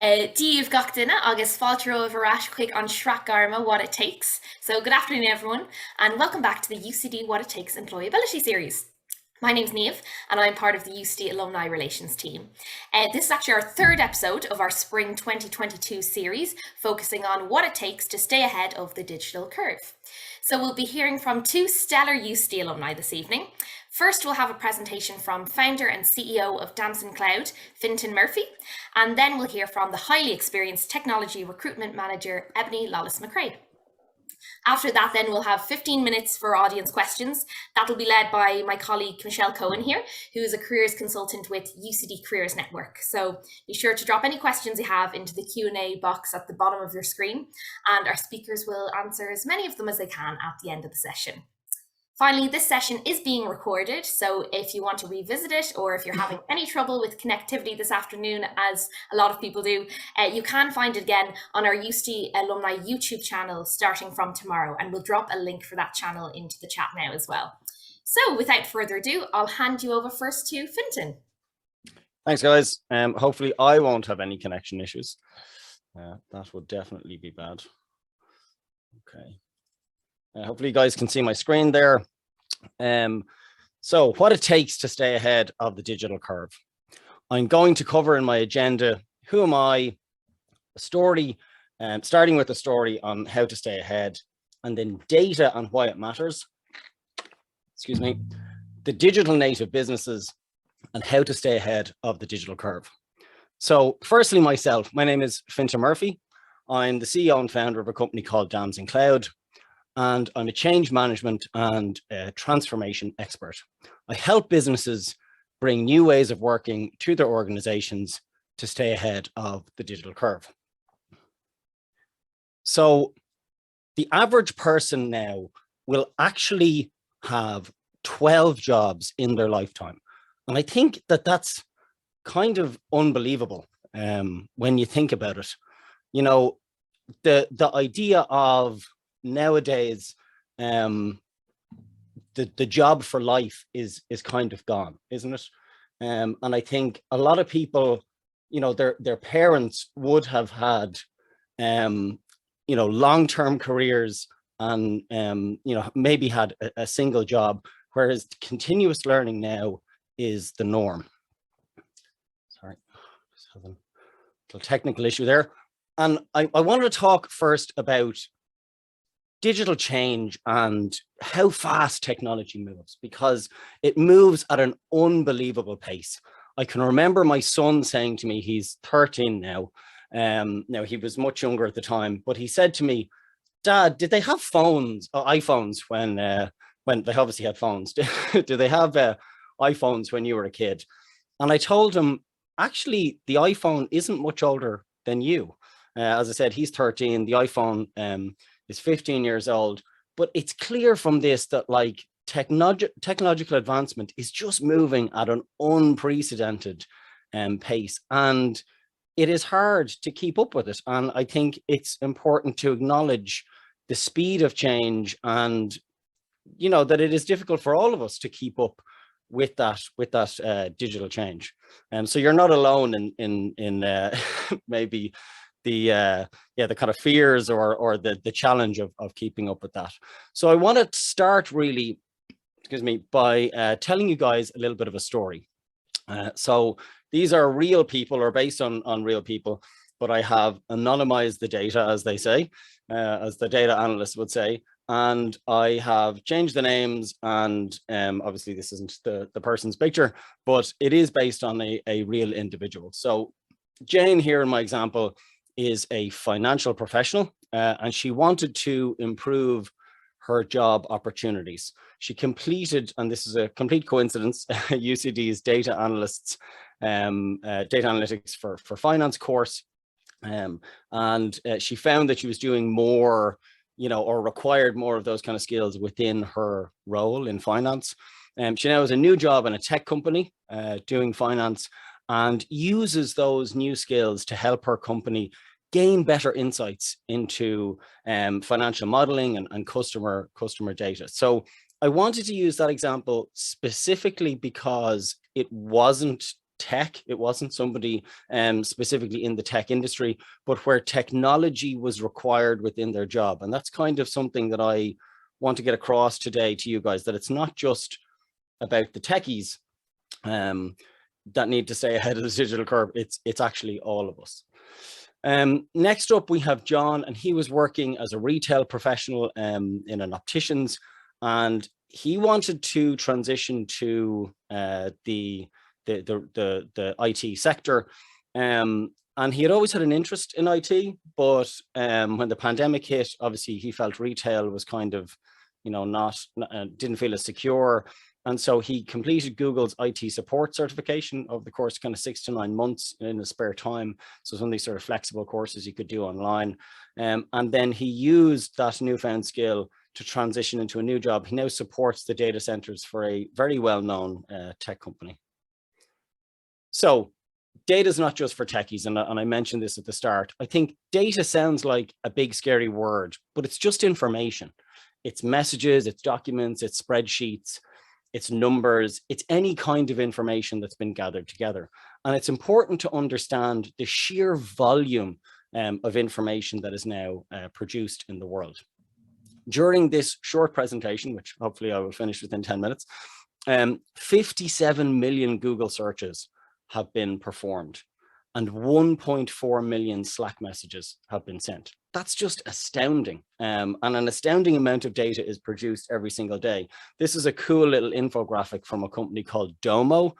Díobh gach duine agus fáiltear ó bharráis chuig an sreac arma What It Takes. So good afternoon everyone and welcome back to the UCD What It Takes Employability Series. My name's Niamh and I'm part of the UCD Alumni Relations team. This is actually our third episode of our Spring 2022 series, focusing on what it takes to stay ahead of the digital curve. So we'll be hearing from two stellar UCD alumni this evening. First, we'll have a presentation from founder and CEO of Damson Cloud, Fintan Murphy, and then we'll hear from the highly experienced technology recruitment manager, Ebony Lawless-McCrea. After that, then we'll have 15 minutes for audience questions. That'll be led by my colleague, Michelle Cohen here, who is a careers consultant with UCD Careers Network. So be sure to drop any questions you have into the Q&A box at the bottom of your screen, and our speakers will answer as many of them as they can at the end of the session. Finally, this session is being recorded, so if you want to revisit it or if you're having any trouble with connectivity this afternoon, as a lot of people do, you can find it again on our UCD Alumni YouTube channel starting from tomorrow, and we'll drop a link for that channel into the chat now as well. So without further ado, I'll hand you over first to Fintan. Thanks, guys. Hopefully I won't have any connection issues. That would definitely be bad. Okay. Hopefully you guys can see my screen there. So what it takes to stay ahead of the digital curve. I'm going to cover in my agenda, who am I, a story, starting with a story on how to stay ahead, and then data on why it matters. Excuse me, the digital native businesses and how to stay ahead of the digital curve. So firstly, myself, my name is Fintan Murphy. I'm the CEO and founder of a company called Damson Cloud, and I'm a change management and transformation expert. I help businesses bring new ways of working to their organizations to stay ahead of the digital curve. So the average person now will actually have 12 jobs in their lifetime. And I think that that's kind of unbelievable when you think about it. You know, the idea of nowadays the job for life is kind of gone, isn't it? And I think a lot of people, you know, their parents would have had you know, long-term careers and you know, maybe had a single job, whereas continuous learning now is the norm. Sorry, just having a little technical issue there. And I wanted to talk first about digital change and how fast technology moves, because it moves at an unbelievable pace. I can remember my son saying to me, he's 13 now. Now he was much younger at the time, but he said to me, "Dad, did they have phones, iPhones when they obviously had phones? Do they have iPhones when you were a kid?" And I told him, actually, the iPhone isn't much older than you. As I said, he's 13. The iPhone is 15 years old, but it's clear from this that like technological advancement is just moving at an unprecedented pace, and it is hard to keep up with it. And I think it's important to acknowledge the speed of change, and you know that it is difficult for all of us to keep up with that digital change. So you're not alone in maybe the kind of fears or the challenge of keeping up with that. So I want to start really, excuse me, by telling you guys a little bit of a story. So these are real people, or based on real people, but I have anonymized the data, as they say, as the data analysts would say, and I have changed the names, and obviously this isn't the person's picture, but it is based on a real individual. So Jane here in my example is a financial professional, and she wanted to improve her job opportunities. She completed, and this is a complete coincidence, UCD's data analytics for finance course, and she found that she was doing more, you know, or required more of those kind of skills within her role in finance. She now has a new job in a tech company doing finance, and uses those new skills to help her company gain better insights into financial modeling and customer data. So I wanted to use that example specifically because it wasn't tech. It wasn't somebody specifically in the tech industry, but where technology was required within their job. And that's kind of something that I want to get across today to you guys, that it's not just about the techies that need to stay ahead of the digital curve. It's actually all of us. Next up, we have John, and he was working as a retail professional in an optician's, and he wanted to transition to the IT sector. And he had always had an interest in IT, but when the pandemic hit, obviously he felt retail was kind of, didn't feel as secure. And so he completed Google's IT support certification over the course of kind of 6 to 9 months in his spare time. So some of these sort of flexible courses you could do online. And then he used that newfound skill to transition into a new job. He now supports the data centers for a very well-known tech company. So data is not just for techies, and I mentioned this at the start. I think data sounds like a big scary word, but it's just information. It's messages, it's documents, it's spreadsheets, it's numbers, it's any kind of information that's been gathered together. And it's important to understand the sheer volume of information that is now produced in the world. During this short presentation, which hopefully I will finish within 10 minutes, 57 million Google searches have been performed and 1.4 million Slack messages have been sent. That's just astounding. And an astounding amount of data is produced every single day. This is a cool little infographic from a company called Domo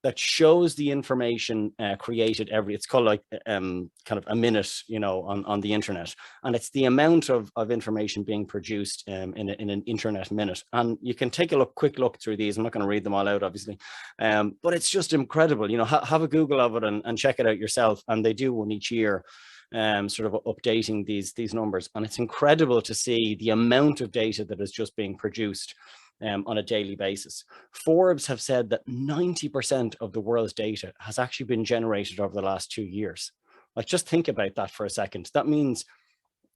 that shows the information created it's called like kind of a minute, on the internet. And it's the amount of information being produced in an internet minute. And you can take a quick look through these. I'm not going to read them all out, obviously. But it's just incredible. Have a Google of it and check it out yourself. And they do one each year, sort of updating these numbers. And it's incredible to see the amount of data that is just being produced on a daily basis. Forbes have said that 90% of the world's data has actually been generated over the last 2 years. Like, just think about that for a second. That means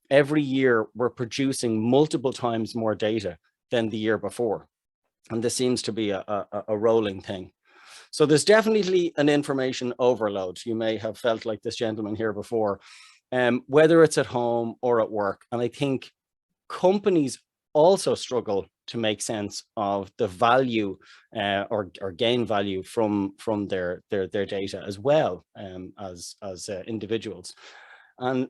every year we're producing multiple times more data than the year before. And this seems to be a rolling thing. So there's definitely an information overload. You may have felt like this gentleman here before, whether it's at home or at work. And I think companies also struggle to make sense of the value or gain value from their data as well, as individuals. And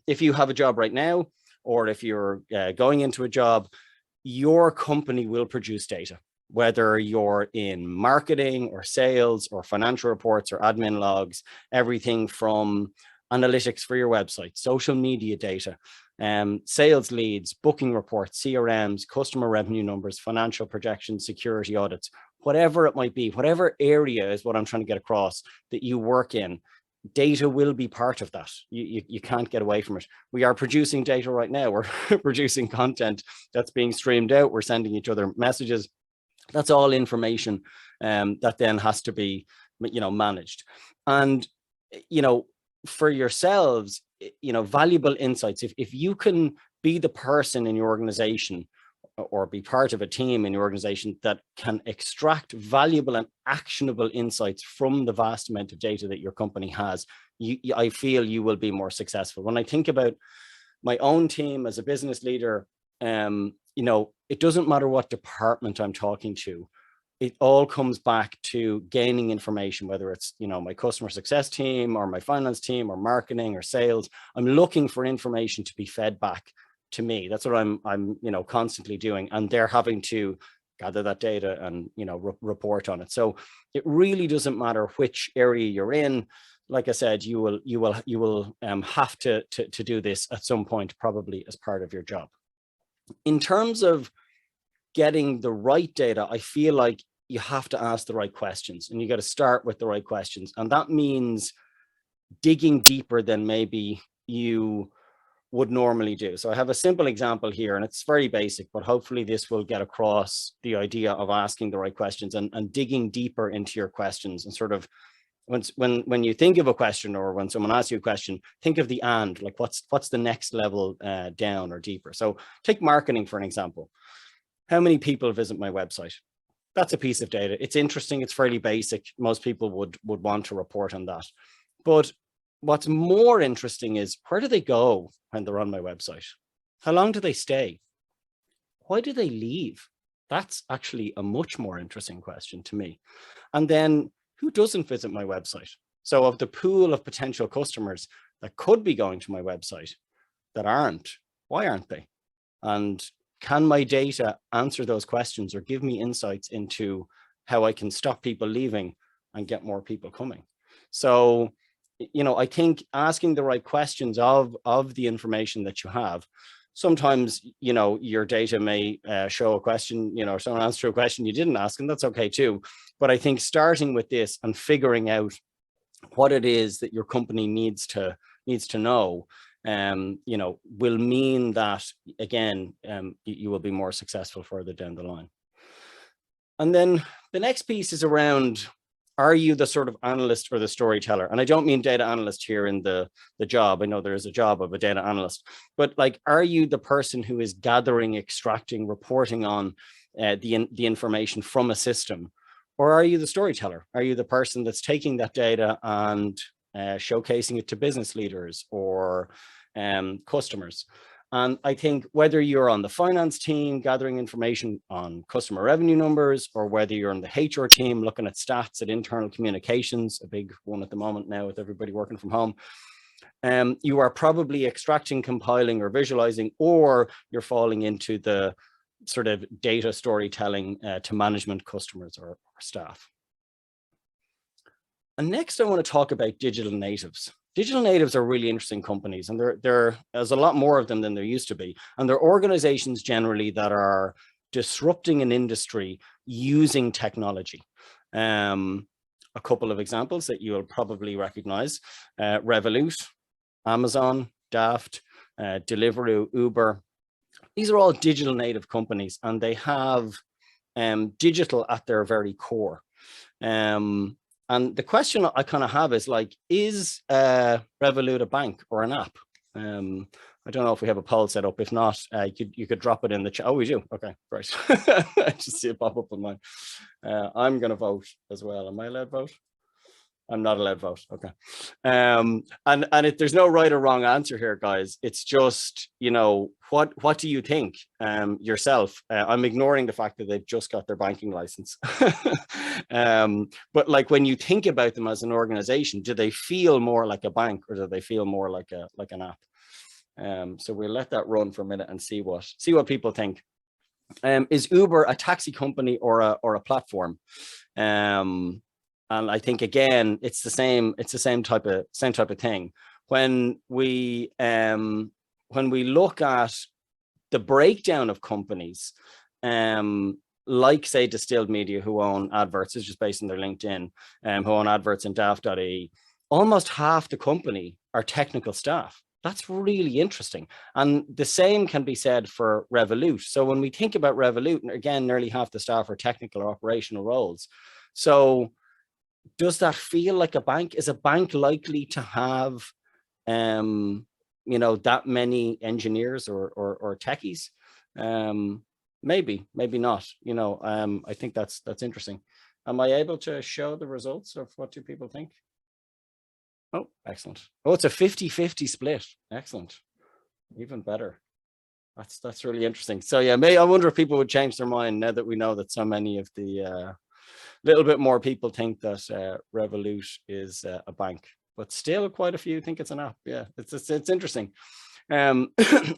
if you have a job right now, or if you're going into a job, your company will produce data, whether you're in marketing or sales or financial reports or admin logs, everything from analytics for your website, social media data, sales leads, booking reports, CRMs, customer revenue numbers, financial projections, security audits, whatever it might be, whatever area is what I'm trying to get across that you work in, data will be part of that. You can't get away from it. We are producing data right now. We're producing content that's being streamed out. We're sending each other messages. That's all information that then has to be, managed. And, for yourselves, valuable insights. If you can be the person in your organization or be part of a team in your organization that can extract valuable and actionable insights from the vast amount of data that your company has, I feel you will be more successful. When I think about my own team as a business leader, it doesn't matter what department I'm talking to. It all comes back to gaining information, whether it's, my customer success team or my finance team or marketing or sales. I'm looking for information to be fed back to me. That's what I'm constantly doing. And they're having to gather that data and, report on it. So it really doesn't matter which area you're in. Like I said, you will have to do this at some point, probably as part of your job. In terms of getting the right data, I feel like you have to ask the right questions, and you got to start with the right questions. And that means digging deeper than maybe you would normally do. So I have a simple example here, and it's very basic, but hopefully this will get across the idea of asking the right questions and digging deeper into your questions. And sort of when you think of a question, or when someone asks you a question, think of the and, like what's the next level down or deeper. So take marketing for an example. How many people visit my website? That's a piece of data. It's interesting. It's fairly basic. Most people would want to report on that. But what's more interesting is, where do they go when they're on my website? How long do they stay? Why do they leave? That's actually a much more interesting question to me. And then, who doesn't visit my website? So of the pool of potential customers that could be going to my website that aren't, why aren't they? And can my data answer those questions or give me insights into how I can stop people leaving and get more people coming? So, you know, I think asking the right questions of the information that you have, sometimes, you know, your data may show a question, you know, someone answered a question you didn't ask, and that's okay too. But I think starting with this and figuring out what it is that your company needs to know, you know, will mean that, again, you will be more successful further down the line. And then the next piece is around, are you the sort of analyst or the storyteller? And I don't mean data analyst here in the job. I know there is a job of a data analyst, but like, are you the person who is gathering, extracting, reporting on the information from a system? Or are you the storyteller? Are you the person that's taking that data and showcasing it to business leaders or customers? And I think whether you're on the finance team gathering information on customer revenue numbers, or whether you're on the HR team looking at stats at internal communications, a big one at the moment now with everybody working from home, you are probably extracting, compiling, or visualizing, or you're falling into the sort of data storytelling to management, customers, or staff. And next, I want to talk about digital natives. Digital natives are really interesting companies, and there's a lot more of them than there used to be. And they're organizations generally that are disrupting an industry using technology. A couple of examples that you'll probably recognize: Revolut, Amazon, Daft, Deliveroo, Uber. These are all digital native companies, and they have digital at their very core. And the question I kind of have is, like, is Revolut a bank or an app? I don't know if we have a poll set up. If not, you could drop it in the chat. Oh, we do. Okay, great. I just see it pop up on mine. I'm going to vote as well. Am I allowed to vote? I'm not allowed to vote. Okay. And there's no right or wrong answer here, guys. It's just, you know, what do you think yourself? I'm ignoring the fact that they've just got their banking license. But like, when you think about them as an organization, do they feel more like a bank, or do they feel more like an app? So we'll let that run for a minute and see what people think. Is Uber a taxi company or a platform? And I think, again, it's the same type of thing. When we look at the breakdown of companies, like, say, Distilled Media, who own adverts, is just based on their LinkedIn, who own adverts in daft.ie, almost half the company are technical staff. That's really interesting. And the same can be said for Revolut. So when we think about Revolut, again, nearly half the staff are technical or operational roles. So does that feel like a bank? Is a bank likely to have, you know, that many engineers or techies? Maybe not. You know, I think that's interesting. Am I able to show the results of what do people think? Oh, excellent. Oh, it's a 50-50 split. Excellent. Even better. That's really interesting. So yeah, I wonder if people would change their mind now that we know that so many of the little bit more people think that Revolut is a bank, but still quite a few think it's an app. Yeah, it's interesting. And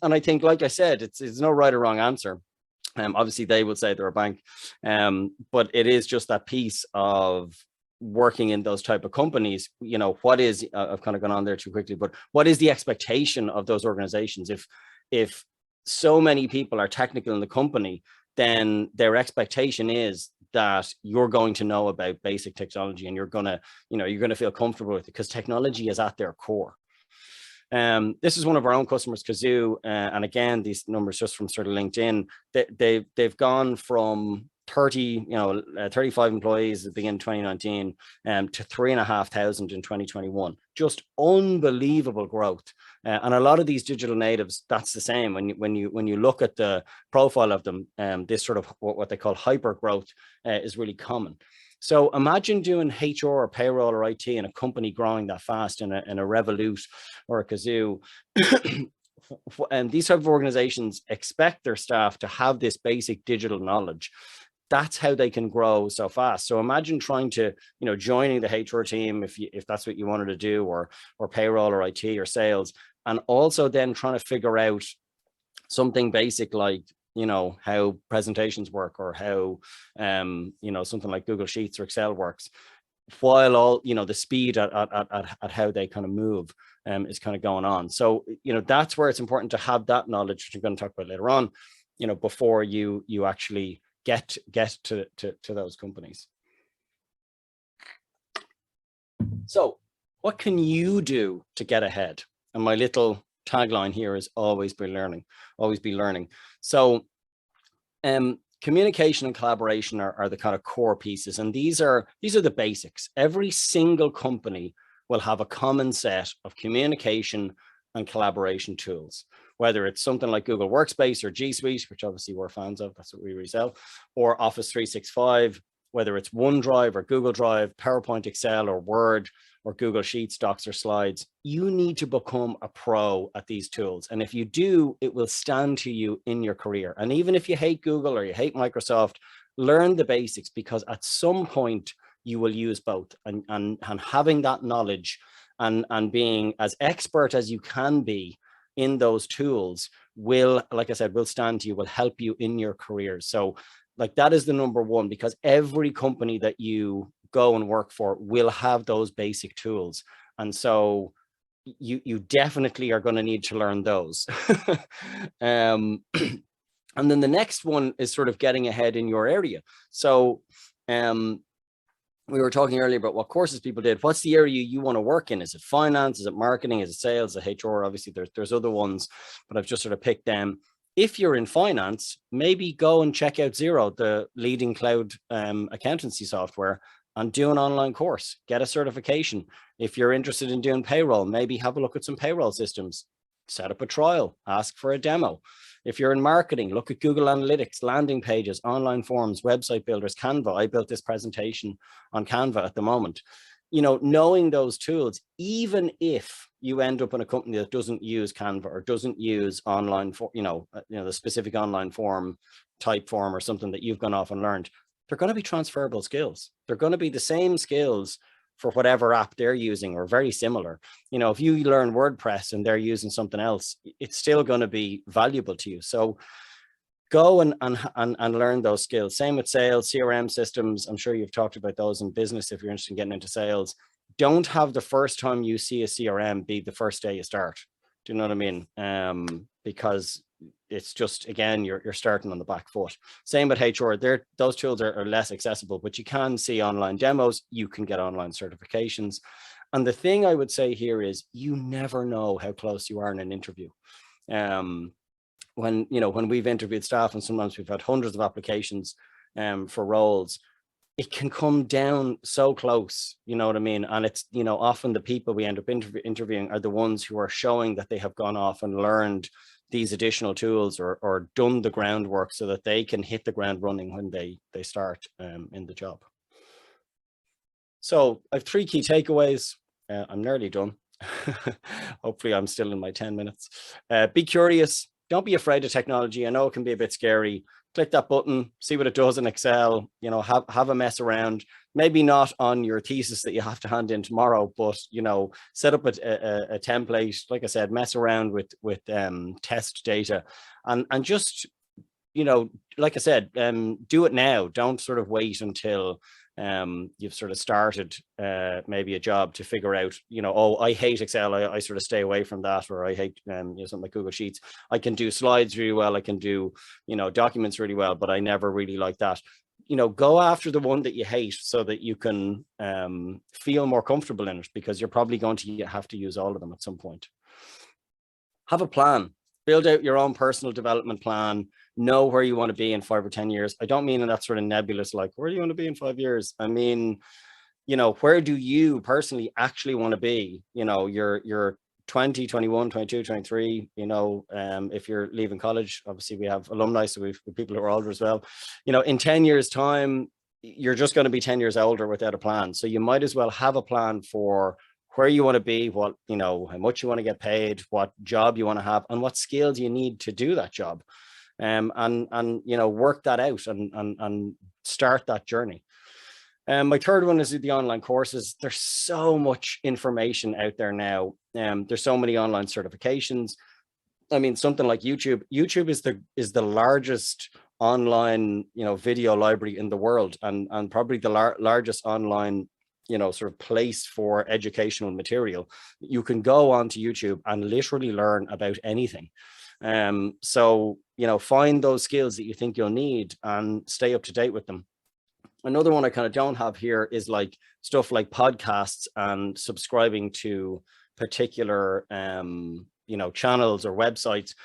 I think, like I said, it's no right or wrong answer. Obviously, they would say they're a bank, but it is just that piece of working in those type of companies. You know, what is, I've kind of gone on there too quickly, but what is the expectation of those organizations? If so many people are technical in the company, then their expectation is that you're going to know about basic technology, and you're going to feel comfortable with it, because technology is at their core. This is one of our own customers, Kazoo, and again, these numbers just from sort of LinkedIn, they've gone from 35 employees at the beginning of 2019 to 3,500 in 2021. Just unbelievable growth. And a lot of these digital natives, that's the same. When you look at the profile of them, this sort of what they call hyper growth is really common. So imagine doing HR or payroll or IT in a company growing that fast in a Revolut or a Kazoo. And these type of organizations expect their staff to have this basic digital knowledge. That's how they can grow so fast. So imagine trying to, joining the HR team if that's what you wanted to do, or payroll or IT or sales, and also then trying to figure out something basic like, how presentations work, or how, something like Google Sheets or Excel works, while all, the speed at how they kind of move is kind of going on. So, that's where it's important to have that knowledge, which we're going to talk about later on, before you actually get to those companies. So what can you do to get ahead? And my little tagline here is always be learning, always be learning. So communication and collaboration are the kind of core pieces. And these are the basics. Every single company will have a common set of communication and collaboration tools, whether it's something like Google Workspace or G Suite, which obviously we're fans of, that's what we resell, or Office 365, whether it's OneDrive or Google Drive, PowerPoint, Excel, or Word, or Google Sheets, Docs, or Slides. You need to become a pro at these tools. And if you do, it will stand to you in your career. And even if you hate Google or you hate Microsoft, learn the basics, because at some point you will use both. And having that knowledge and being as expert as you can be in those tools will, like I said, will stand to you, will help you in your career. So like that is the number one, because every company that you go and work for will have those basic tools. And so you definitely are going to need to learn those. And then the next one is sort of getting ahead in your area. So we were talking earlier about what courses people did. What's the area you want to work in? Is it finance? Is it marketing? Is it sales? Is it HR? Obviously, there's other ones, but I've just sort of picked them. If you're in finance, maybe go and check out Xero, the leading cloud accountancy software, and do an online course, get a certification. If you're interested in doing payroll, maybe have a look at some payroll systems, set up a trial, ask for a demo. If you're in marketing, look at Google Analytics, landing pages, online forms, website builders, Canva. I built this presentation on Canva at the moment. Knowing those tools, even if you end up in a company that doesn't use Canva or doesn't use online for, the specific online form, type form, or something that you've gone off and learned, they're going to be transferable skills. They're going to be the same skills for whatever app they're using, or very similar. If you learn WordPress and they're using something else, it's still going to be valuable to you. So go and learn those skills. Same with sales, CRM systems. I'm sure you've talked about those in business if you're interested in getting into sales. Don't have the first time you see a CRM be the first day you start. Do you know what I mean? Because it's just, again, you're starting on the back foot. Same with HR. Those tools are less accessible, but you can see online demos. You can get online certifications. And the thing I would say here is you never know how close you are in an interview. When we've interviewed staff, and sometimes we've had hundreds of applications for roles, it can come down so close, you know what I mean? And it's, often the people we end up interviewing are the ones who are showing that they have gone off and learned these additional tools or done the groundwork so that they can hit the ground running when they start in the job. So I have 3 key takeaways. I'm nearly done. Hopefully I'm still in my 10 minutes. Be curious. Don't be afraid of technology. I know it can be a bit scary. Click that button, see what it does in Excel, have a mess around, maybe not on your thesis that you have to hand in tomorrow, but, set up a template, like I said, mess around with test data and just, like I said, do it now. Don't sort of wait until you've sort of started maybe a job to figure out, oh, I hate Excel. I sort of stay away from that, or I hate something like Google Sheets. I can do slides really well. I can do, documents really well, but I never really like that. Go after the one that you hate so that you can feel more comfortable in it, because you're probably going to have to use all of them at some point. Have a plan. Build out your own personal development plan. know where you want to be in 5 or 10 years. I don't mean in that sort of nebulous, like, where do you want to be in 5 years? I mean, where do you personally actually want to be? You're 20, 21, 22, 23, if you're leaving college. Obviously we have alumni, so we've people who are older as well. In 10 years time, you're just going to be 10 years older without a plan. So you might as well have a plan for where you want to be, what, how much you want to get paid, what job you want to have, and what skills you need to do that job. And work that out and start that journey. My third one is the online courses. There's so much information out there now. There's so many online certifications. I mean, something like YouTube. YouTube is the largest online, video library in the world, and probably the largest online, sort of place for educational material. You can go onto YouTube and literally learn about anything. So, find those skills that you think you'll need and stay up to date with them. Another one I kind of don't have here is like stuff like podcasts and subscribing to particular, channels or websites.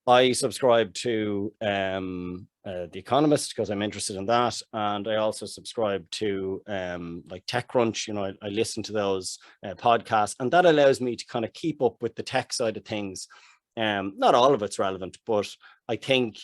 I subscribe to The Economist because I'm interested in that. And I also subscribe to like TechCrunch. I listen to those podcasts, and that allows me to kind of keep up with the tech side of things. Not all of it's relevant, but I think,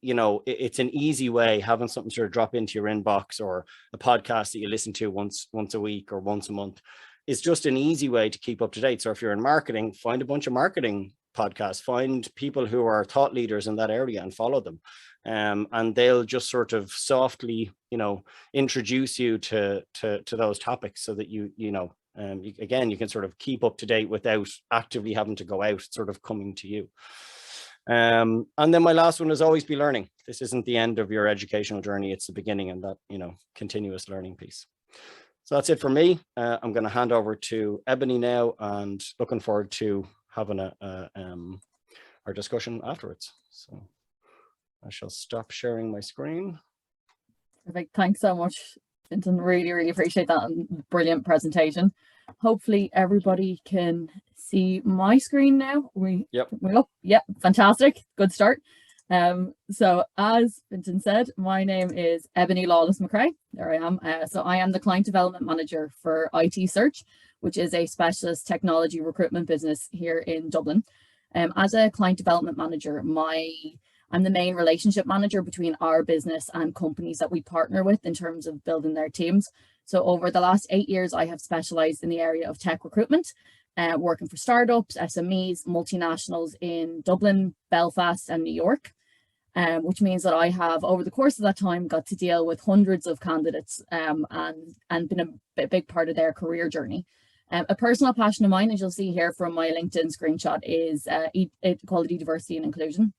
it's an easy way, having something sort of drop into your inbox, or a podcast that you listen to once a week or once a month, is just an easy way to keep up to date. So if you're in marketing, find a bunch of marketing podcasts, find people who are thought leaders in that area and follow them. And they'll just sort of softly, introduce you to those topics, so that you can sort of keep up to date without actively having to go out. It's sort of coming to you. And then my last one is always be learning. This isn't the end of your educational journey. It's the beginning, and that, continuous learning piece. So that's it for me. I'm going to hand over to Ebony now, and looking forward to having our discussion afterwards. So I shall stop sharing my screen. Perfect. Thanks so much, Fintan. Really, really appreciate that, and brilliant presentation. Hopefully everybody can see my screen now. Yep. Yeah, fantastic. Good start. So as Fintan said, my name is Ebony Lawless-McCrea. There I am. So I am the Client Development Manager for IT Search, which is a specialist technology recruitment business here in Dublin. As a Client Development Manager, I'm the main relationship manager between our business and companies that we partner with in terms of building their teams. So over the last 8 years, I have specialized in the area of tech recruitment, working for startups, SMEs, multinationals in Dublin, Belfast, and New York, which means that I have, over the course of that time, got to deal with hundreds of candidates and been a big part of their career journey. A personal passion of mine, as you'll see here from my LinkedIn screenshot, is equality, diversity, and inclusion.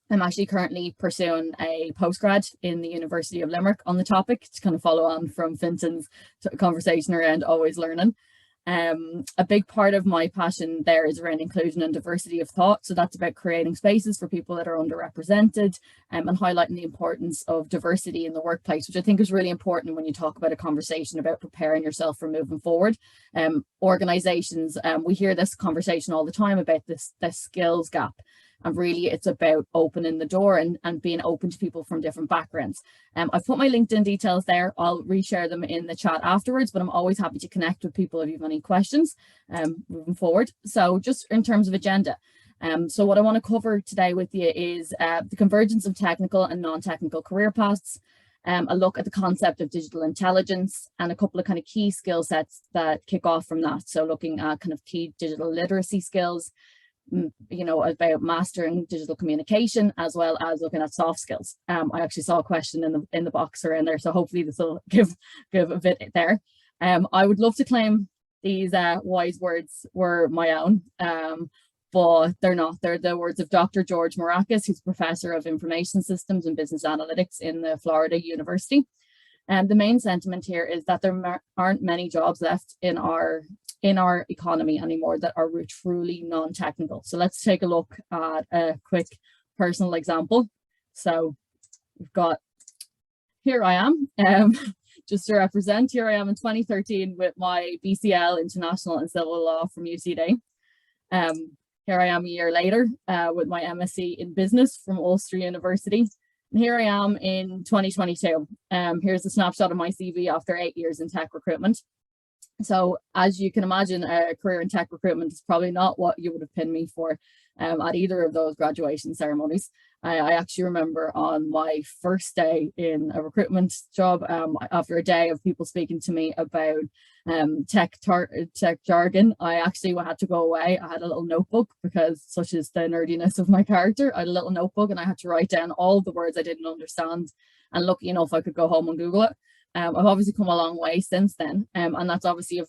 I'm actually currently pursuing a postgrad in the University of Limerick on the topic, to kind of follow on from Fintan's conversation around always learning. A big part of my passion there is around inclusion and diversity of thought. So that's about creating spaces for people that are underrepresented, and highlighting the importance of diversity in the workplace, which I think is really important when you talk about a conversation about preparing yourself for moving forward. Organizations, we hear this conversation all the time about this skills gap. And really, it's about opening the door and being open to people from different backgrounds. I've put my LinkedIn details there. I'll reshare them in the chat afterwards, but I'm always happy to connect with people if you have any questions moving forward. So just in terms of agenda, so what I want to cover today with you is the convergence of technical and non-technical career paths, a look at the concept of digital intelligence, and a couple of kind of key skill sets that kick off from that. So looking at kind of key digital literacy skills, about mastering digital communication, as well as looking at soft skills. I actually saw a question in the box around there, so hopefully this will give a bit there. I would love to claim these wise words were my own, but they're not. They're the words of Dr. George Maracas, who's Professor of Information Systems and Business Analytics in the Florida University. And the main sentiment here is that there aren't many jobs left in our economy anymore that are truly non-technical. So let's take a look at a quick personal example. So we've got, here I am, just to represent, here I am in 2013 with my BCL International and Civil Law from UCD. Here I am a year later with my MSc in Business from Ulster University. And here I am in 2022. Here's a snapshot of my CV after 8 years in tech recruitment. So as you can imagine, a career in tech recruitment is probably not what you would have pinned me for at either of those graduation ceremonies. I actually remember on my first day in a recruitment job, after a day of people speaking to me about tech jargon, I actually had to go away. I had a little notebook because such is the nerdiness of my character. I had a little notebook and I had to write down all the words I didn't understand, and lucky enough I could go home and Google it. I've obviously come a long way since then, and that's obviously a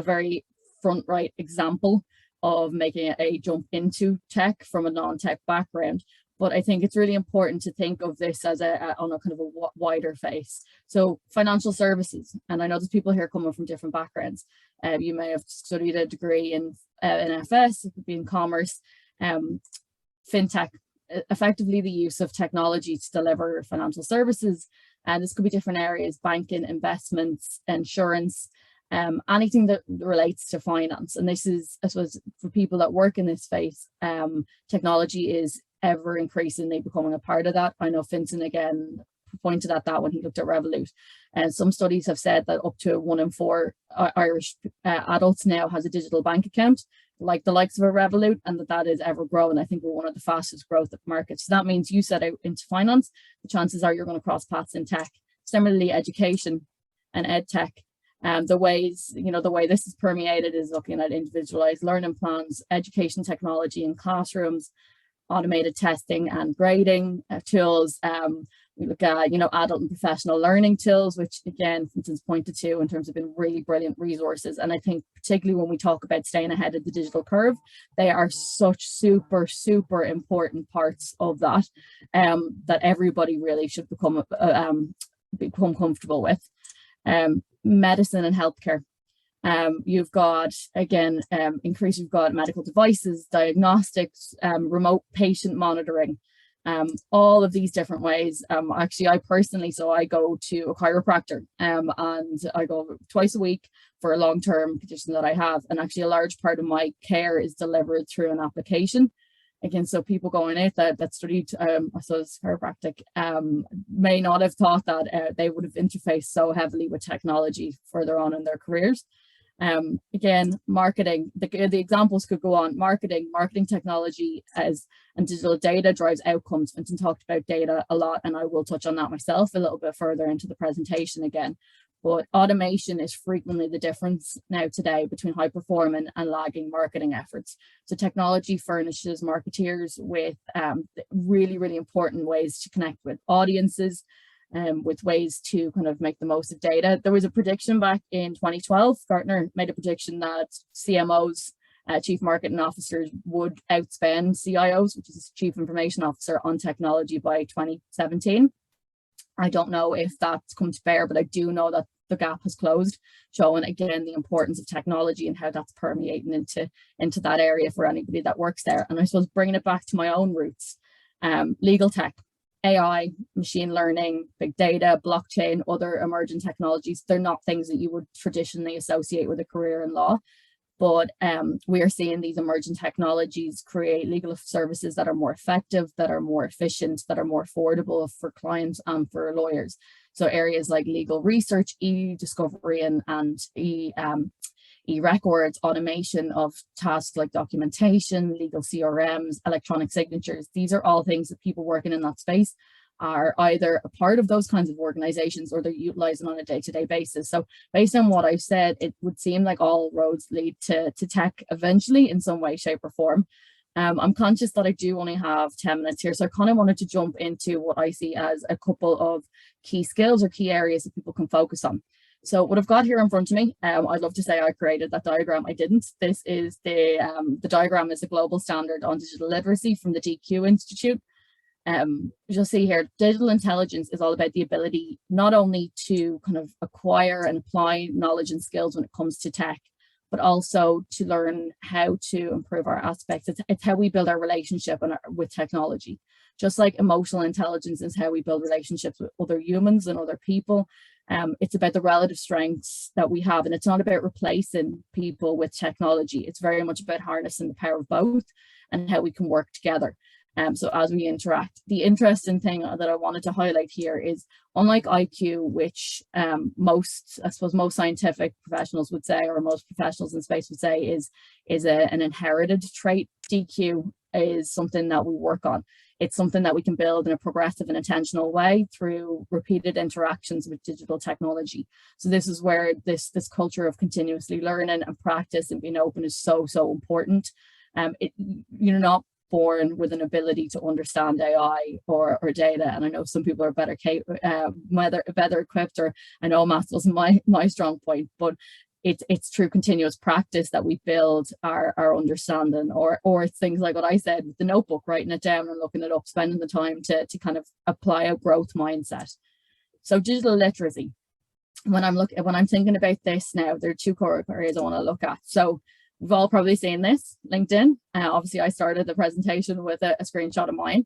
very front right example of making a jump into tech from a non-tech background. But I think it's really important to think of this as on a kind of a wider face. So financial services, and I know there's people here coming from different backgrounds. You may have studied a degree in FS, it could be in commerce, fintech, effectively the use of technology to deliver financial services. And this could be different areas: banking, investments, insurance, anything that relates to finance. And this is, I suppose, for people that work in this space, technology is ever increasingly becoming a part of that. I know Fintan again pointed at that when he looked at Revolut. And some studies have said that up to 1 in 4 Irish adults now has a digital bank account, like the likes of a Revolut, and that is ever growing. I think we're one of the fastest growth markets. So that means you set out into finance, the chances are you're going to cross paths in tech. Similarly, education and ed tech. The ways, the way this is permeated is looking at individualized learning plans, education technology in classrooms, automated testing and grading tools. We look at, adult and professional learning tools, which again, Fintan's pointed to in terms of being really brilliant resources. And I think particularly when we talk about staying ahead of the digital curve, they are such super, super important parts of that, that everybody really should become comfortable with. Medicine and healthcare. You've got, again, you've got medical devices, diagnostics, remote patient monitoring, all of these different ways. Actually, I personally, I go to a chiropractor, and I go twice a week for a long-term condition that I have. And actually a large part of my care is delivered through an application. Again, so people going out that studied, I suppose, chiropractic, may not have thought that they would have interfaced so heavily with technology further on in their careers. Again, marketing, the examples could go on. Marketing technology and digital data drives outcomes. Fintan talked about data a lot, and I will touch on that myself a little bit further into the presentation again. But automation is frequently the difference now today between high performing and lagging marketing efforts. So technology furnishes marketeers with really, really important ways to connect with audiences, with ways to kind of make the most of data. There was a prediction back in 2012, Gartner made a prediction that CMOs, chief marketing officers, would outspend CIOs, which is chief information officer, on technology by 2017. I don't know if that's come to bear, but I do know that the gap has closed, showing again the importance of technology and how that's permeating into that area for anybody that works there. And I suppose bringing it back to my own roots, legal tech, AI, machine learning, big data, blockchain, other emerging technologies, they're not things that you would traditionally associate with a career in law. But we are seeing these emerging technologies create legal services that are more effective, that are more efficient, that are more affordable for clients and for lawyers. So areas like legal research, e-discovery and e-records, automation of tasks like documentation, legal CRMs, electronic signatures. These are all things that people working in that space are either a part of those kinds of organizations or they're utilizing on a day-to-day basis. So based on what I've said, it would seem like all roads lead to tech eventually in some way, shape or form. I'm conscious that I do only have 10 minutes here, so I kind of wanted to jump into what I see as a couple of key skills or key areas that people can focus on. So what I've got here in front of me, I'd love to say I created that diagram. I didn't. This is the diagram is a global standard on digital literacy from the DQ Institute. You'll see here, digital intelligence is all about the ability not only to kind of acquire and apply knowledge and skills when it comes to tech, but also to learn how to improve our aspects. It's how we build our relationship with technology. Just like emotional intelligence is how we build relationships with other humans and other people. It's about the relative strengths that we have, and it's not about replacing people with technology. It's very much about harnessing the power of both and how we can work together. So as we interact, the interesting thing that I wanted to highlight here is, unlike IQ, which most scientific professionals would say, or most professionals in space would say is an inherited trait, DQ is something that we work on. It's something that we can build in a progressive and intentional way through repeated interactions with digital technology. So this is where this culture of continuously learning and practice and being open is so important. You're not born with an ability to understand AI or data, and I know some people are better equipped, or I know maths wasn't my strong point, but it's through continuous practice that we build our understanding, or it's things like what I said with the notebook, writing it down and looking it up, spending the time to kind of apply a growth mindset. So digital literacy, when I'm thinking about this now, there are two core areas I want to look at. So we've all probably seen this, LinkedIn. Obviously I started the presentation with a screenshot of mine.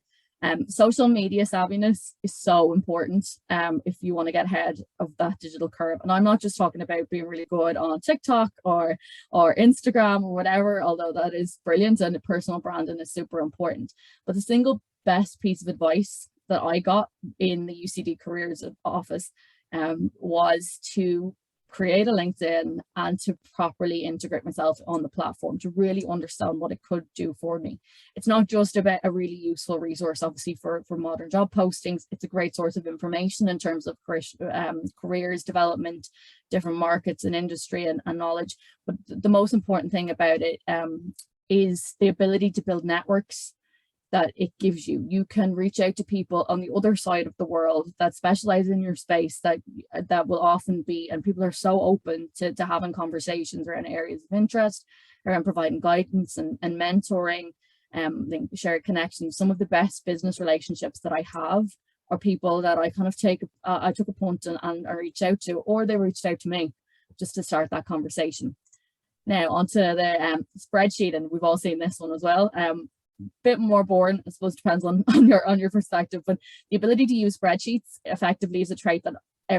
Social media savviness is so important if you want to get ahead of that digital curve. And I'm not just talking about being really good on TikTok or Instagram or whatever, although that is brilliant and personal branding is super important. But the single best piece of advice that I got in the UCD careers office was to create a LinkedIn and to properly integrate myself on the platform, to really understand what it could do for me. It's not just about a really useful resource, obviously, for modern job postings. It's a great source of information in terms of careers development, different markets and industry and knowledge. But the most important thing about it is the ability to build networks that it gives you. You can reach out to people on the other side of the world that specialize in your space, that will often be, and people are so open to having conversations around areas of interest, around providing guidance and mentoring, shared connections. Some of the best business relationships that I have are people that I kind of I took a punt and I reached out to, or they reached out to me just to start that conversation. Now onto the spreadsheet, and we've all seen this one as well. Bit more boring, I suppose, depends on your perspective, but the ability to use spreadsheets effectively is a trait that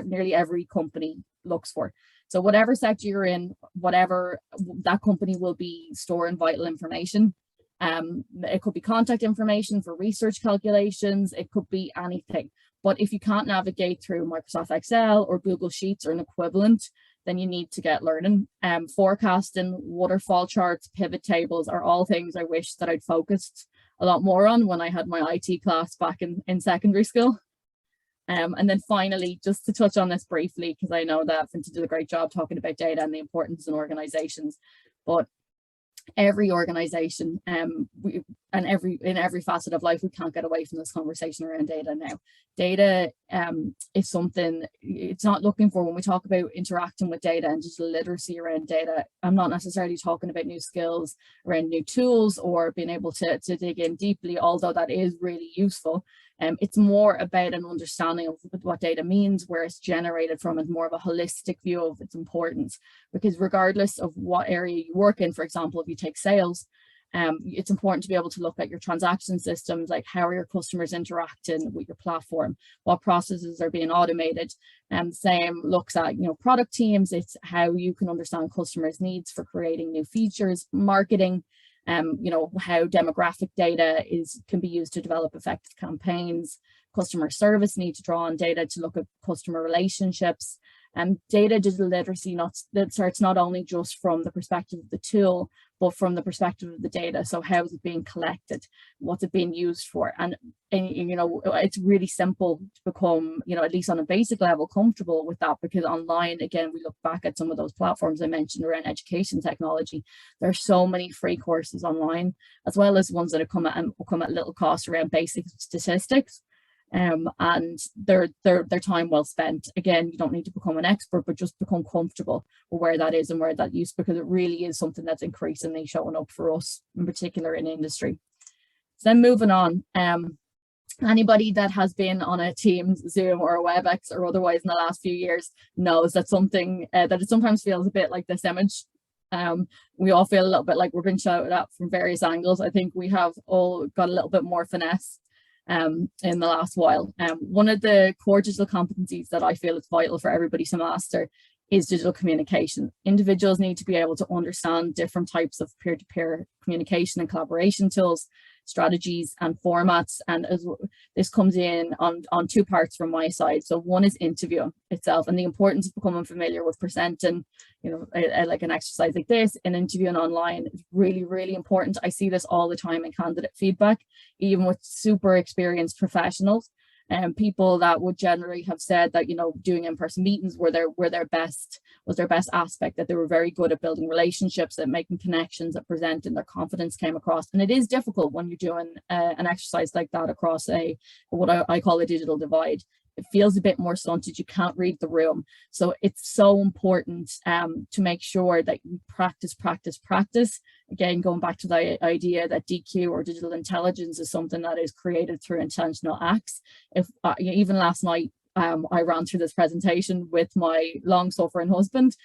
nearly every company looks for. So whatever sector you're in, whatever, that company will be storing vital information. It could be contact information for research calculations, it could be anything. But if you can't navigate through Microsoft Excel or Google Sheets or an equivalent, then you need to get learning. Forecasting, waterfall charts, pivot tables are all things I wish that I'd focused a lot more on when I had my IT class back in secondary school. And then finally, just to touch on this briefly, because I know that Fintan did a great job talking about data and the importance in organizations, but every organization in every facet of life, we can't get away from this conversation around data now. Data is something it's not looking for when we talk about interacting with data and digital literacy around data. I'm not necessarily talking about new skills around new tools or being able to dig in deeply, although that is really useful. It's more about an understanding of what data means, where it's generated from, and more of a holistic view of its importance. Because regardless of what area you work in, for example, if you take sales, it's important to be able to look at your transaction systems, like how are your customers interacting with your platform, what processes are being automated. Same looks at, product teams, it's how you can understand customers' needs for creating new features, marketing. How demographic data can be used to develop effective campaigns. Customer service need to draw on data to look at customer relationships. Data digital literacy starts not only just from the perspective of the tool, but from the perspective of the data. So how is it being collected? What's it being used for? And it's really simple to become, at least on a basic level, comfortable with that, because online, again, we look back at some of those platforms I mentioned around education technology. There are so many free courses online, as well as ones that have come at little cost around basic statistics. And they're time well spent. Again, you don't need to become an expert, but just become comfortable with where that is and where that use, because it really is something that's increasingly showing up for us, in particular in industry. So then moving on, anybody that has been on a Teams, Zoom or a WebEx or otherwise in the last few years knows that something that it sometimes feels a bit like this image. We all feel a little bit like we're being shouted at from various angles. I think we have all got a little bit more finesse in the last while. One of the core digital competencies that I feel is vital for everybody to master is digital communication. Individuals need to be able to understand different types of peer-to-peer communication and collaboration tools strategies and formats. And this comes in on two parts from my side. So one is interview itself and the importance of becoming familiar with presenting, you know, like an exercise like this, and interviewing online is really, really important. I see this all the time in candidate feedback, even with super experienced professionals. And people that would generally have said that, you know, doing in-person meetings was their best aspect, that they were very good at building relationships, at making connections, at presenting, their confidence came across. And it is difficult when you're doing an exercise like that across what I call a digital divide. It feels a bit more stunted. You can't read the room. So it's so important to make sure that you practice. Again, going back to the idea that DQ or digital intelligence is something that is created through intentional acts. If even last night, I ran through this presentation with my long-suffering husband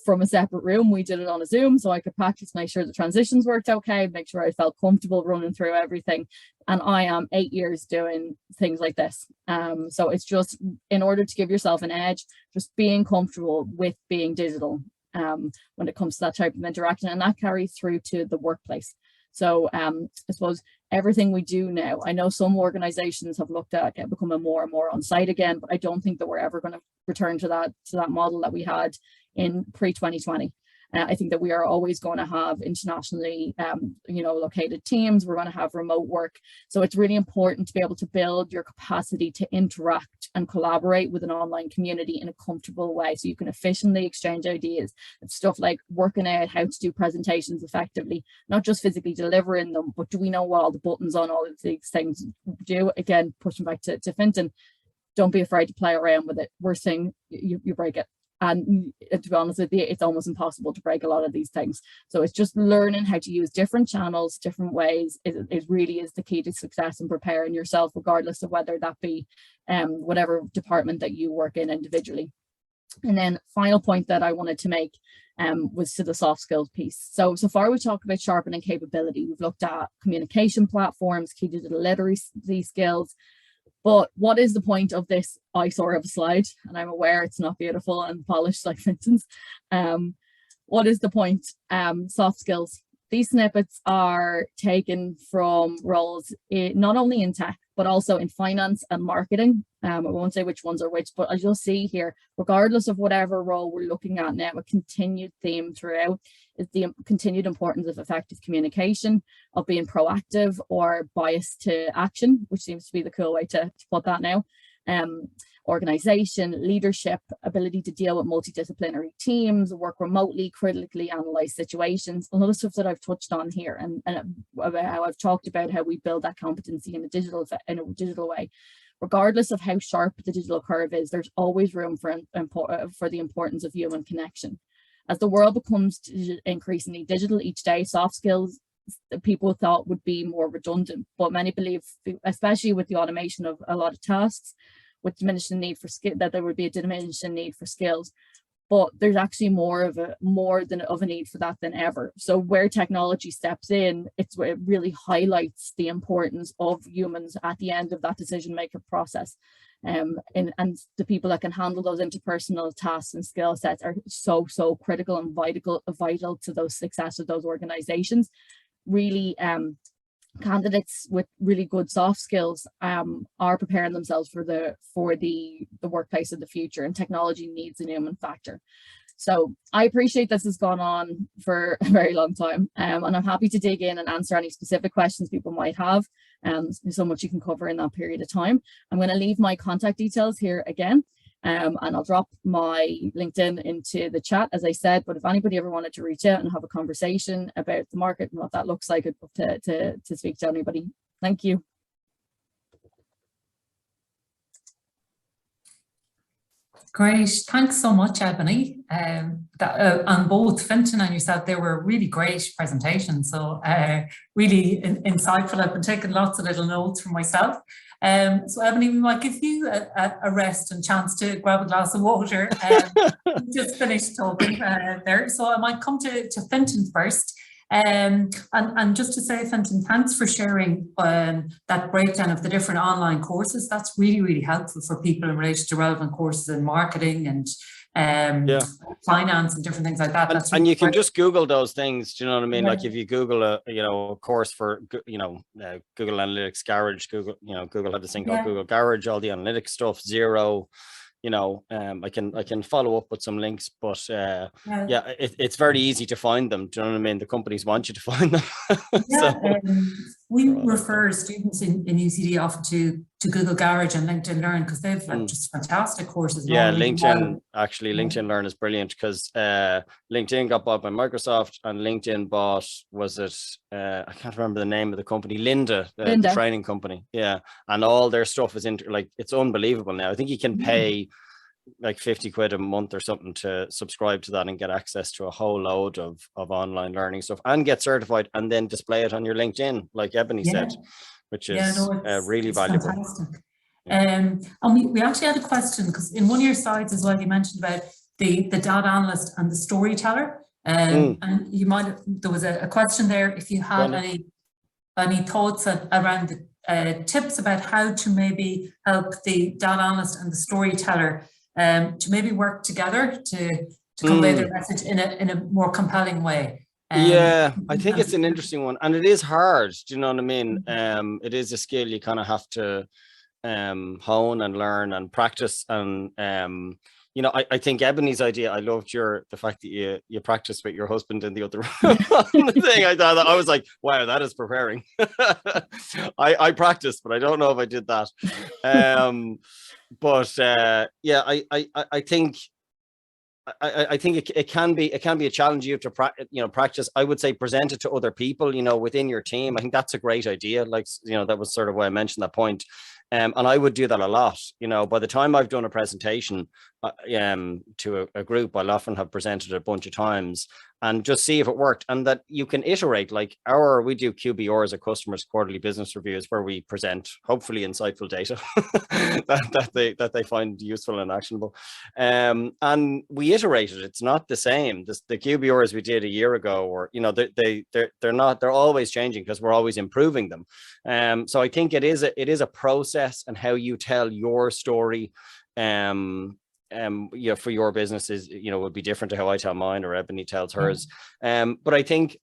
from a separate room. We did it on a Zoom so I could practice, make sure the transitions worked okay, make sure I felt comfortable running through everything. And I am 8 years doing things like this. So it's just, in order to give yourself an edge, just being comfortable with being digital when it comes to that type of interaction, and that carries through to the workplace. So I suppose everything we do now, I know some organizations have looked at becoming more and more on site again, but I don't think that we're ever going to return to that model that we had in pre-2020. I think that we are always going to have internationally, located teams. We're going to have remote work. So it's really important to be able to build your capacity to interact and collaborate with an online community in a comfortable way, so you can efficiently exchange ideas. It's stuff like working out how to do presentations effectively, not just physically delivering them, but do we know what all the buttons on all of these things do? Again, pushing back to Fintan, don't be afraid to play around with it. Worst thing, you break it. And to be honest with you, it's almost impossible to break a lot of these things. So it's just learning how to use different channels, different ways. It really is the key to success and preparing yourself, regardless of whether that be whatever department that you work in individually. And then final point that I wanted to make was to the soft skills piece. So far we've talked about sharpening capability. We've looked at communication platforms, key digital literacy skills. But what is the point of this eyesore of a slide? And I'm aware it's not beautiful and polished like Fintan's. What is the point? Soft skills. These snippets are taken from roles not only in tech, but also in finance and marketing. I won't say which ones are which, but as you'll see here, regardless of whatever role we're looking at now, a continued theme throughout is the continued importance of effective communication, of being proactive or biased to action, which seems to be the cool way to put that now. Organization, leadership, ability to deal with multidisciplinary teams, work remotely, critically analyze situations, all the stuff that I've touched on here, and about how I've talked about how we build that competency in a digital way. Regardless of how sharp the digital curve is, there's always room for the importance of human connection. As the world becomes increasingly digital each day, soft skills people thought would be more redundant, but many believe, especially with the automation of a lot of tasks, with diminishing need for skill, that there would be a diminishing need for skills. But there's actually more of a need for that than ever. So where technology steps in, it really highlights the importance of humans at the end of that decision maker process. And the people that can handle those interpersonal tasks and skill sets are so critical and vital to those success of those organizations. Really, candidates with really good soft skills are preparing themselves for the workplace of the future, and technology needs an human factor. So I appreciate this has gone on for a very long time, and I'm happy to dig in and answer any specific questions people might have. There's so much you can cover in that period of time. I'm going to leave my contact details here again. And I'll drop my LinkedIn into the chat, as I said, but if anybody ever wanted to reach out and have a conversation about the market and what that looks like, I'd love to speak to anybody. Thank you. Great, thanks so much, Ebony. And both Fintan and yourself, they were really great presentations. So really insightful. I've been taking lots of little notes for myself. So Ebony, we might give you a rest and chance to grab a glass of water. Just finished talking there. So I might come to Fintan first. And just to say, Fintan, thanks for sharing that breakdown of the different online courses. That's really, really helpful for people in relation to relevant courses in marketing and finance and different things like that. And you can just Google those things. Do you know what I mean? Yeah. Like if you Google a course for, Google Analytics Garage, Google had this thing called Google Garage, all the analytics stuff, Zero. I can follow up with some links, but it's very easy to find them. Do you know what I mean? The companies want you to find them. We refer students in UCD often to Google Garage and LinkedIn Learn because they've just fantastic courses. LinkedIn Learn is brilliant because LinkedIn got bought by Microsoft and LinkedIn bought, I can't remember the name of the company, Linda. The training company. Yeah. And all their stuff is it's unbelievable now. I think you can pay like 50 quid a month or something to subscribe to that and get access to a whole load of online learning stuff and get certified and then display it on your LinkedIn, like Ebony said, which is really valuable. Fantastic. And we actually had a question because in one of your slides as well, you mentioned about the data analyst and the storyteller. And there was a question there if you had any thoughts around the tips about how to maybe help the data analyst and the storyteller to maybe work together to convey their message in a more compelling way. I think it's an interesting one, and it is hard. Do you know what I mean? It is a skill you kind of have to hone and learn and practice. And I think Ebony's idea. I loved the fact that you practiced with your husband in the other room. Thing I thought, I was like, wow, that is preparing. I practiced, but I don't know if I did that. I think it can be a challenge you have to practice. I would say present it to other people, within your team. I think that's a great idea. Like, that was sort of why I mentioned that point. And I would do that a lot. By the time I've done a presentation to a group, I'll often have presented a bunch of times and just see if it worked, and that you can iterate. Like we do QBRs, or customers' quarterly business reviews, where we present hopefully insightful data that they find useful and actionable. And we iterated. It's not the same. The QBRs we did a year ago, or they're always changing because we're always improving them. So I think it is a process, and how you tell your story for your business is, would be different to how I tell mine or Ebony tells hers. But I think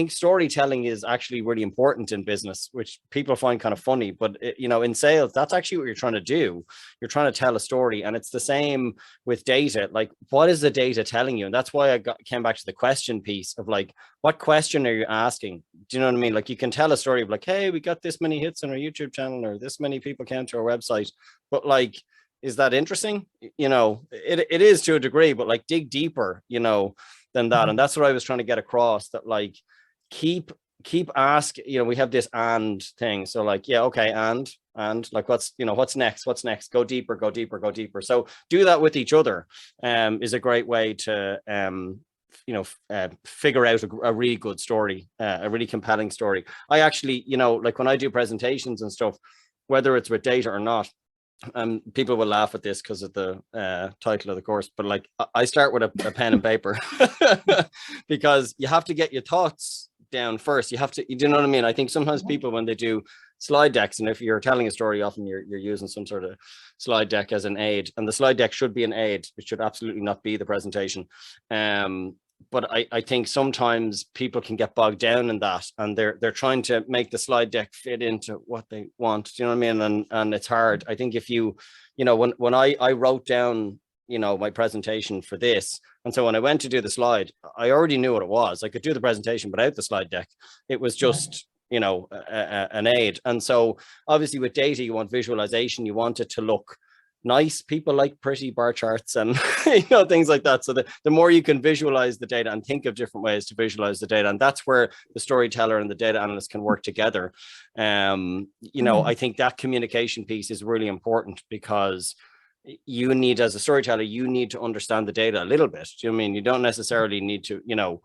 storytelling is actually really important in business, which people find kind of funny, but in sales, that's actually what you're trying to do. You're trying to tell a story, and it's the same with data. Like, what is the data telling you? And that's why I came back to the question piece of like, what question are you asking? Do you know what I mean? Like, you can tell a story of like, hey, we got this many hits on our YouTube channel, or this many people came to our website, but like, is that interesting? It is to a degree, but like dig deeper, than that. And that's what I was trying to get across, that like, keep asking, we have this and thing. So like, and like, what's next? Go deeper. So do that with each other, is a great way to, figure out a really good story, a really compelling story. I actually, like when I do presentations and stuff, whether it's with data or not, people will laugh at this because of the title of the course, but like, I start with a pen and paper because you have to get your thoughts down first. You know what I mean? I think sometimes people, when they do slide decks, and if you're telling a story, often you're using some sort of slide deck as an aid, and the slide deck should be an aid. It should absolutely not be the presentation. But I think sometimes people can get bogged down in that, and they're trying to make the slide deck fit into what they want. Do you know what I mean? And it's hard. I think if when I wrote down, my presentation for this, and so when I went to do the slide, I already knew what it was. I could do the presentation without the slide deck. It was just, an aid. And so obviously with data, you want visualization. You want it to look nice. People like pretty bar charts and things like that. So the more you can visualize the data and think of different ways to visualize the data, and that's where the storyteller and the data analyst can work together. I think that communication piece is really important, because you need, as a storyteller, you need to understand the data a little bit. Do you know what I mean? You don't necessarily need to know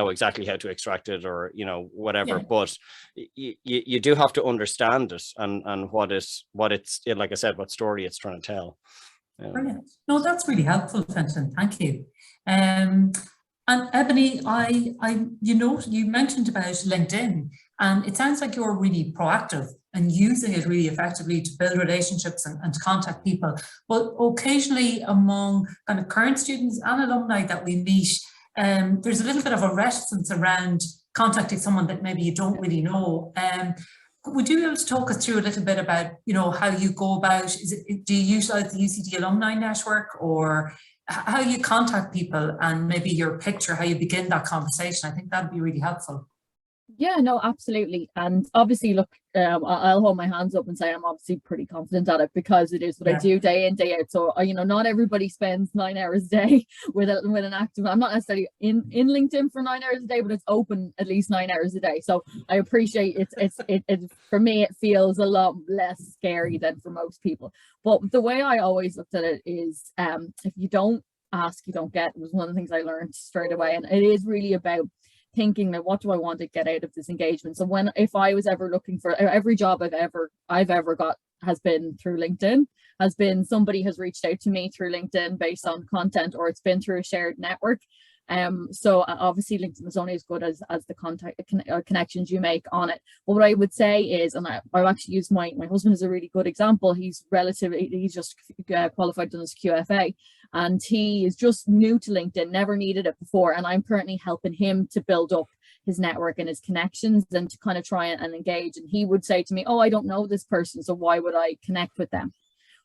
exactly how to extract it, or whatever, but you do have to understand it, and what it's like I said, what story it's trying to tell. Brilliant. No, that's really helpful, Fintan. Thank you. And Ebony, you mentioned about LinkedIn, and it sounds like you're really proactive and using it really effectively to build relationships and to contact people. But occasionally among kind of current students and alumni that we meet, there's a little bit of a reticence around contacting someone that maybe you don't really know. Would you be able to talk us through a little bit about, you know, how you go about, do you utilize the UCD alumni network, or how you contact people, and maybe your picture, how you begin that conversation? I think that'd be really helpful. Yeah, no, absolutely. And obviously, look, I'll hold my hands up and say I'm obviously pretty confident at it, because it is what I do day in, day out. So, you know, not everybody spends 9 hours a day with an active. I'm not necessarily in LinkedIn for 9 hours a day, but it's open at least 9 hours a day. So I appreciate it. For me, it feels a lot less scary than for most people. But the way I always looked at it is, if you don't ask, you don't get. It was one of the things I learned straight away. And it is really about thinking that, what do I want to get out of this engagement? So if I was ever looking for, every job I've ever got has been through LinkedIn, has been somebody has reached out to me through LinkedIn based on content, or it's been through a shared network. So obviously LinkedIn is only as good as the contact connections you make on it. But what I would say is, and I've actually used my husband as a really good example. He's just qualified on his QFA, and he is just new to LinkedIn, never needed it before, and I'm currently helping him to build up his network and his connections and to kind of try and engage. And he would say to me, oh, I don't know this person, so why would I connect with them?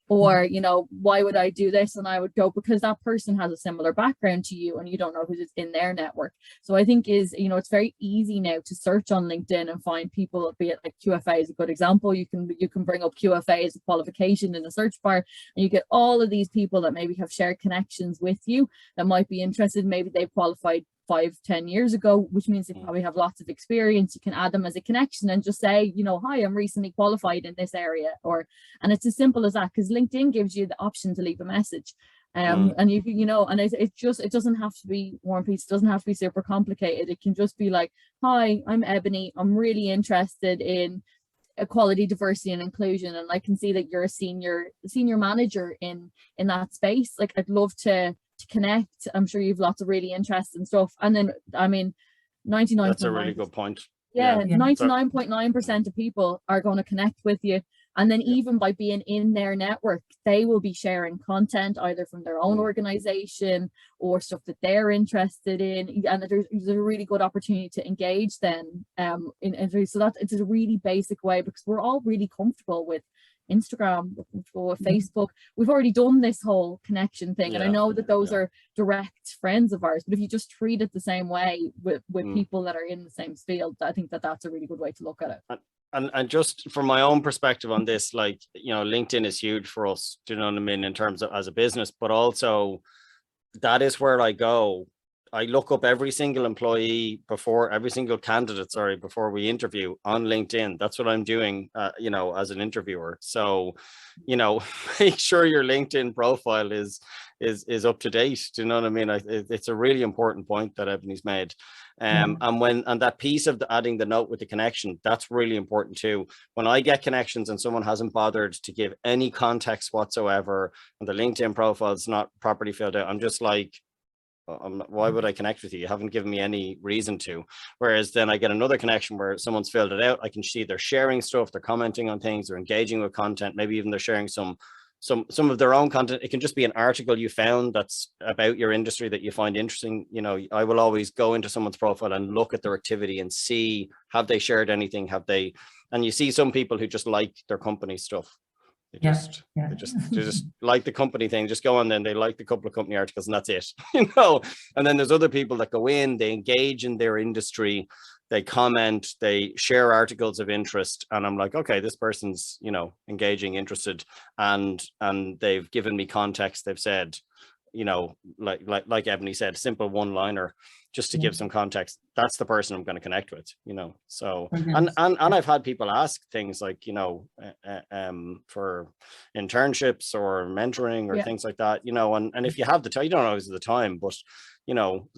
Or, you know, why would I do this? And I would go, because that person has a similar background to you and you don't know who's in their network. So I think it's very easy now to search on LinkedIn and find people, be it like QFA is a good example. You can bring up QFA as a qualification in the search bar, and you get all of these people that maybe have shared connections with you that might be interested. Maybe they've qualified 5-10 years ago, which means they probably have lots of experience. You can add them as a connection and just say, you know, hi, I'm recently qualified in this area, and it's as simple as that, because LinkedIn gives you the option to leave a message. And it doesn't have to be War and Peace, it doesn't have to be super complicated. It can just be like, hi, I'm Ebony, I'm really interested in equality, diversity and inclusion, and I can see that you're a senior manager in that space. Like, I'd love to connect. I'm sure you've lots of really interesting stuff. And then, I mean, 99. That's a really good point. Yeah, 99.9% of people are going to connect with you. And then even by being in their network, they will be sharing content either from their own organization or stuff that they're interested in. And there's a really good opportunity to engage then. So that it's a really basic way, because we're all really comfortable with Instagram, with Facebook. We've already done this whole connection thing, and I know that those are direct friends of ours, but if you just treat it the same way with people that are in the same field, I think that's a really good way to look at it. And just from my own perspective on this, like, you know, LinkedIn is huge for us, do you know what I mean, in terms of as a business, but also that is where I go. I look up every single employee every single candidate, before we interview on LinkedIn. That's what I'm doing, you know, as an interviewer. So, you know, make sure your LinkedIn profile is up to date. Do you know what I mean? It's a really important point that Ebony's made. And that piece of adding the note with the connection, that's really important too. When I get connections and someone hasn't bothered to give any context whatsoever, and the LinkedIn profile is not properly filled out, I'm just like, why would I connect with you? You haven't given me any reason to. Whereas then I get another connection where someone's filled it out. I can see they're sharing stuff, they're commenting on things, they're engaging with content, maybe even they're sharing some of their own content. It can just be an article you found that's about your industry that you find interesting. You know, I will always go into someone's profile and look at their activity and see, have they shared anything? And you see some people who just like their company stuff. They just like the company thing, just go on, then they like the couple of company articles and that's it, you know. And then there's other people that go in, they engage in their industry, they comment, they share articles of interest, and I'm like, okay, this person's, you know, engaging, interested, and they've given me context. They've said, you know, like Ebony said, simple one-liner just to give some context. That's the person I'm going to connect with, you know. So and I've had people ask things like, you know, for internships or mentoring or things like that, you know, and if you have the time, you don't always have the time, but you know,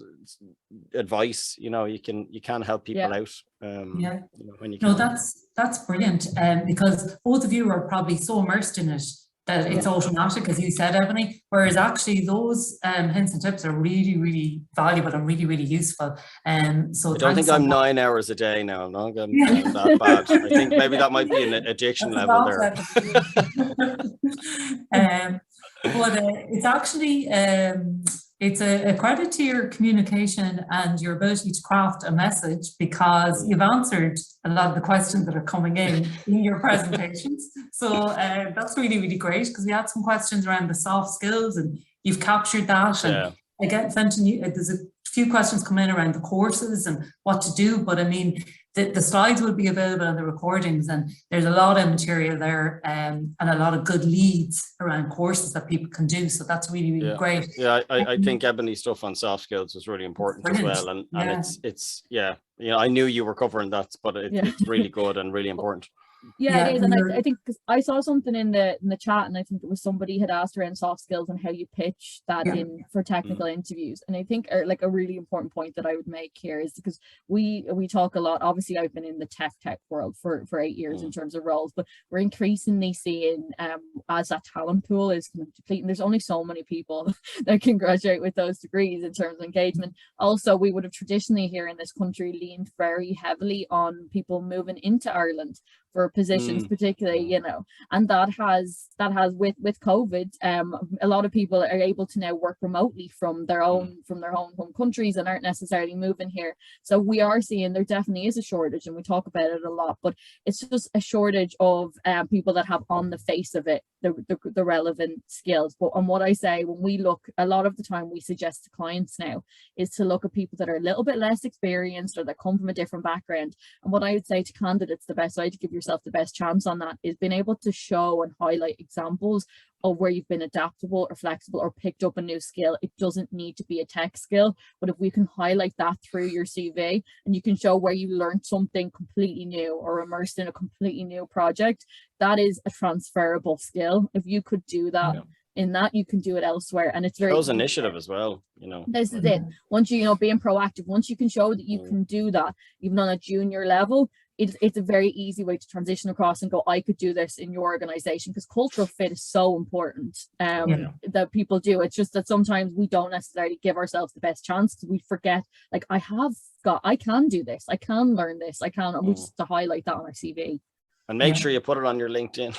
advice, you know, you can help people out. You know, when you can. No, that's brilliant, because both of you are probably so immersed in it that it's automatic, as you said, Ebony, whereas actually those hints and tips are really, really valuable and really, really useful. So I don't think I'm 9 hours a day now. I'm not getting that bad. I think maybe that might be an addiction level there. But it's actually it's a credit to your communication and your ability to craft a message, because you've answered a lot of the questions that are coming in your presentations. So that's really, really great, because we had some questions around the soft skills and you've captured that. And again, Fintan, there's a few questions come in around the courses and what to do, but I mean, the slides will be available on the recordings, and there's a lot of material there, and a lot of good leads around courses that people can do. So that's really, really great. Yeah, I think Ebony's stuff on soft skills was really important as well. And it's I knew you were covering that, but it's really good and really important. Yeah, it is. And I think, because I saw something in the chat, and I think it was somebody had asked around soft skills and how you pitch that in for technical interviews. And I think like a really important point that I would make here is, because we talk a lot, obviously I've been in the tech world for 8 years in terms of roles, but we're increasingly seeing as that talent pool is kind of depleting, there's only so many people that can graduate with those degrees in terms of engagement. Also, we would have traditionally here in this country leaned very heavily on people moving into Ireland for positions, particularly, and that has with COVID, a lot of people are able to now work remotely from their own home countries and aren't necessarily moving here. So we are seeing there definitely is a shortage, and we talk about it a lot, but it's just a shortage of people that have on the face of it the relevant skills. But on what I say, when we look, a lot of the time we suggest to clients now is to look at people that are a little bit less experienced or that come from a different background. And what I would say to candidates, the best way to give yourself the best chance on that is being able to show and highlight examples of where you've been adaptable or flexible or picked up a new skill. It doesn't need to be a tech skill, but if we can highlight that through your CV and you can show where you learned something completely new or immersed in a completely new project, that is a transferable skill. If you could do that in that, you can do it elsewhere. And it's very shows initiative as well, This is it. Once being proactive, once you can show that you can do that, even on a junior level, it's a very easy way to transition across and go, I could do this in your organization, because cultural fit is so important that people do. It's just that sometimes we don't necessarily give ourselves the best chance, because we forget, like, I can do this, I can learn this, and we just to highlight that on our CV. And make sure you put it on your LinkedIn.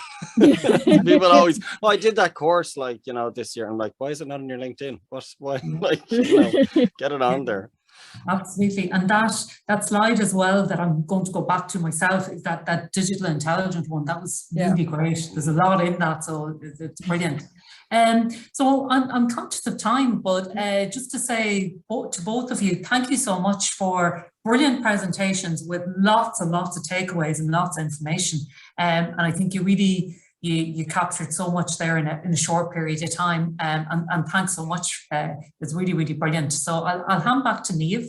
People always, I did that course this year. I'm like, why is it not on your LinkedIn? Why? Get it on there. Absolutely. And that slide as well that I'm going to go back to myself is that digital intelligence one. That was really great. There's a lot in that, so it's brilliant. So I'm conscious of time, but just to say to both of you, thank you so much for brilliant presentations with lots and lots of takeaways and lots of information. And I think you captured so much there in a short period of time, and thanks so much. It's really, really brilliant. So I'll hand back to Niamh.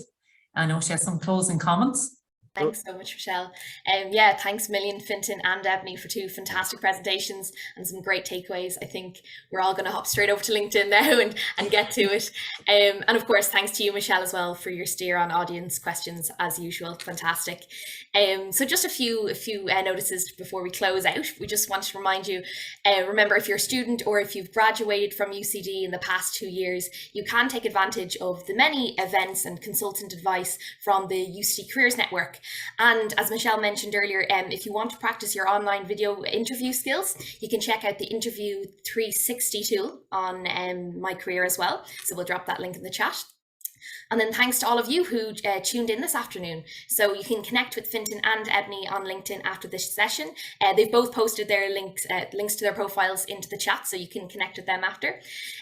I know she has some closing comments. Thanks so much, Rochelle. Thanks a million, Fintan and Ebony, for two fantastic presentations and some great takeaways. I think we're all going to hop straight over to LinkedIn now and get to it. And of course, thanks to you, Michelle, as well, for your steer on audience questions, as usual. Fantastic. So just a few notices before we close out. We just want to remind you, remember, if you're a student or if you've graduated from UCD in the past 2 years, you can take advantage of the many events and consultant advice from the UCD Careers Network. And as Michelle mentioned earlier, if you want to practice your online video interview skills, you can check out the Interview 360 tool on MyCareer as well. So we'll drop that link in the chat. And then thanks to all of you who tuned in this afternoon. So you can connect with Fintan and Ebony on LinkedIn after this session. They've both posted their links to their profiles into the chat, so you can connect with them after.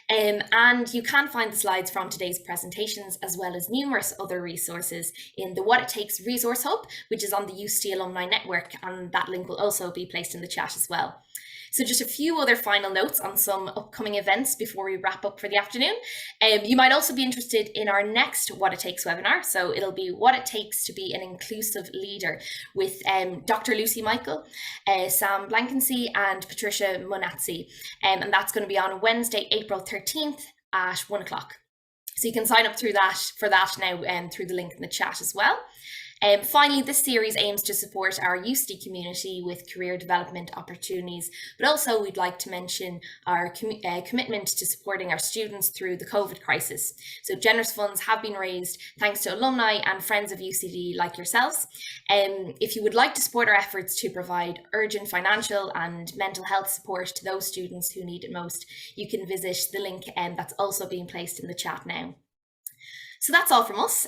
And you can find the slides from today's presentations, as well as numerous other resources in the What It Takes Resource Hub, which is on the UCD Alumni Network, and that link will also be placed in the chat as well. So just a few other final notes on some upcoming events before we wrap up for the afternoon. You might also be interested in our next What It Takes webinar. So it'll be What It Takes to Be an Inclusive Leader with Dr. Lucy Michael, Sam Blankensee and Patricia Monazzi. And that's going to be on Wednesday, April 13th at 1 o'clock. So you can sign up for that now through the link in the chat as well. Finally, this series aims to support our UCD community with career development opportunities, but also we'd like to mention our commitment to supporting our students through the COVID crisis. So generous funds have been raised thanks to alumni and friends of UCD like yourselves. If you would like to support our efforts to provide urgent financial and mental health support to those students who need it most, you can visit the link that's also being placed in the chat now. So that's all from us.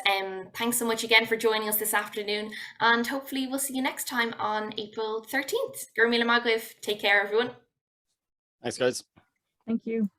Thanks so much again for joining us this afternoon, and hopefully we'll see you next time on April 13th. Gurmila Magwiv. Take care, everyone. Thanks, guys. Thank you.